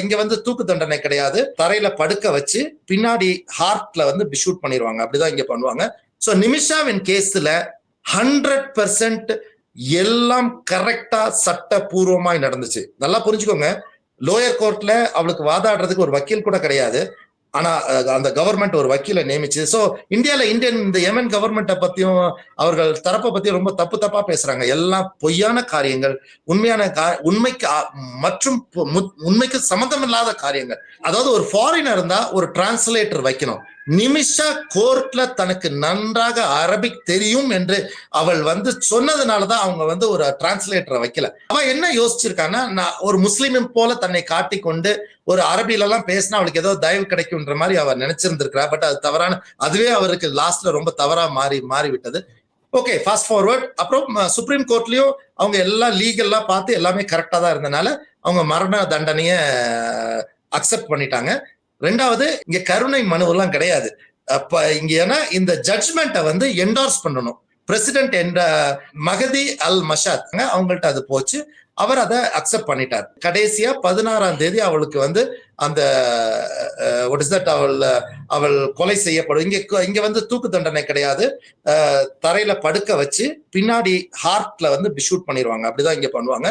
இங்க வந்து தூக்கு தண்டனை கிடையாது, தரையில படுக்க வச்சு பின்னாடி ஹார்ட்ல வந்து ஷூட் பண்ணிடுவாங்க. அப்படிதான் இங்க பண்ணுவாங்க. சோ நிமிஷாவின் கேஸ்ல 100% எல்லாம் கரெக்டா சட்டபூர்வமாய் நடந்துச்சு. நல்லா புரிஞ்சுக்கோங்க. லோயர் கோர்ட்ல அவளுக்கு வாதாடுறதுக்கு ஒரு வக்கீல் கூட கிடையாது. ஆனா அந்த கவர்மெண்ட் ஒரு வக்கீலை நியமிச்சு. சோ இந்தியால இந்த யமன் கவர்மெண்ட்டை பத்தியும் அவர்கள் தரப்பை பத்தியும் ரொம்ப தப்பா பேசுறாங்க. எல்லாம் பொய்யான காரியங்கள், உண்மைக்கு மற்றும் உண்மைக்கு சம்பந்தம் இல்லாத காரியங்கள். அதாவது ஒரு ஃபாரினர் இருந்தா ஒரு டிரான்ஸ்லேட்டர் வைக்கணும். நிமிஷா கோர்ட்ல தனக்கு நன்றாக அரபிக் தெரியும் என்று அவள் வந்து சொன்னதுனாலதான் அவங்க வந்து ஒரு டிரான்ஸ்லேட்டரை வைக்கல. அவ என்ன யோசிச்சிருக்கான்னா, நான் ஒரு முஸ்லிம் போல தன்னை காட்டிக்கொண்டு ஒரு அரபில எல்லாம் பேசினா அவளுக்கு ஏதோ தயவு கிடைக்கும்ன்ற மாதிரி அவர் நினைச்சிருந்திருக்கிறா. பட் அது தவறான, அதுவே அவருக்கு லாஸ்ட்ல ரொம்ப தவறா மாறி விட்டது. Okay, fast forward. அப்புறம் சுப்ரீம் கோர்ட்லயும் அவங்க எல்லாம் லீகல்லா பார்த்து எல்லாமே கரெக்டா தான் இருந்தனால அவங்க மரண தண்டனைய அக்செப்ட் பண்ணிட்டாங்க. ரெண்டாவது, இங்க கருணை மனு எல்லாம் கிடையாது. அப்ப இங்க ஏன்னா இந்த ஜட்ஜ்மெண்ட்டை வந்து என்டார்ஸ் பண்ணணும். பிரசிடென்ட் என்ற மகதி அல் மஷாத் அவங்கள்ட்ட அது போச்சு. அவர் அதை அக்செப்ட் பண்ணிட்டார். கடைசியா 16ஆம் தேதி அவளுக்கு வந்து அந்த அவள் கொலை செய்யப்படும். இங்க வந்து தூக்கு தண்டனை கிடையாது, தரையில படுக்க வச்சு பின்னாடி ஹார்ட்ல வந்து ஷூட் பண்ணிடுவாங்க. அப்படிதான் இங்க பண்ணுவாங்க.